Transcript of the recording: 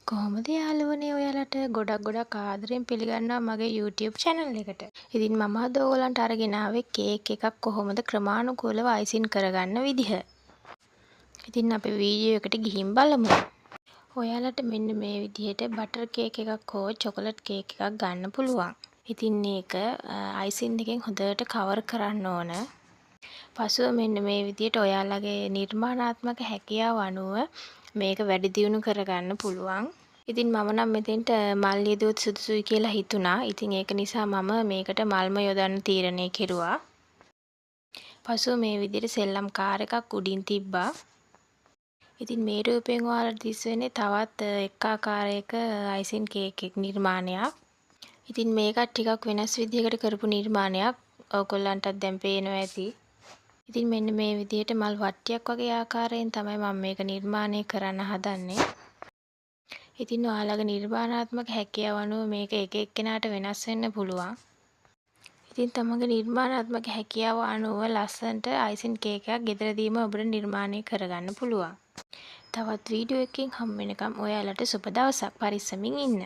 කොහොමද යාළුවනේ ඔයාලට ගොඩක් ආදරෙන් පිළිගන්නවා මගේ YouTube channel එකට. ඉතින් මම අද ඔයගලන්ට අරගෙන ආවේ කේක් එකක් කොහොමද ක්‍රමානුකූලව අයිසින් කරගන්න විදිහ. ඉතින් අපි වීඩියෝ එකට ගිහින් බලමු. ඔයාලට මෙන්න මේ විදිහට බටර් කේක් එකක් හෝ චොකලට් කේක් එකක් ගන්න පුළුවන්. ඉතින් මේක අයිසින් එකෙන් හොඳට කවර් කරන්න ඕන. පසුව මෙන්න මේ විදිහට ඔයාලගේ නිර්මාණාත්මක හැකියාව අනුව මේක වැඩි දියුණු කරගන්න පුළුවන්. ඉතින් මම නම් මෙතෙන්ට මල් යෙදුවොත් සුදුසුයි කියලා හිතුණා. ඉතින් ඒක නිසා මම මේකට මල්ම යොදන්න තීරණය කෙරුවා. පසුව මේ විදිහට සෙල්ලම් කාර් එකක් උඩින් තිබ්බා. ඉතින් මේ රූපයෙන් ඔයාලට දිස් වෙන්නේ තවත් එක් ආකාරයක අයිසින් කේක් එක නිර්මාණයක්. ඉතින් මේකත් ටිකක් වෙනස් විදිහකට කරපු නිර්මාණයක්. ඔයගොල්ලන්ටත් දැන් පේනවා ඇති. ඉතින් මෙන්න මේ විදිහට මල් වට්ටියක් වගේ ආකාරයෙන් තමයි මම මේක නිර්මාණය කරන්න හදන්නේ. ඉතින් ඔයාලගේ නිර්මාණාත්මක හැකියාව අනුව මේක එක එක්කෙනාට වෙනස් වෙන්න පුළුවන්. ඉතින් තමන්ගේ නිර්මාණාත්මක හැකියාව අනුව ලස්සනට අයිසින් කේක් එකක් ගෙදරදීම ඔබට නිර්මාණය කරගන්න පුළුවන්. තවත් වීඩියෝ එකකින් හමු වෙනකම් ඔයාලට සුබ දවසක්. පරිස්සමින් ඉන්න.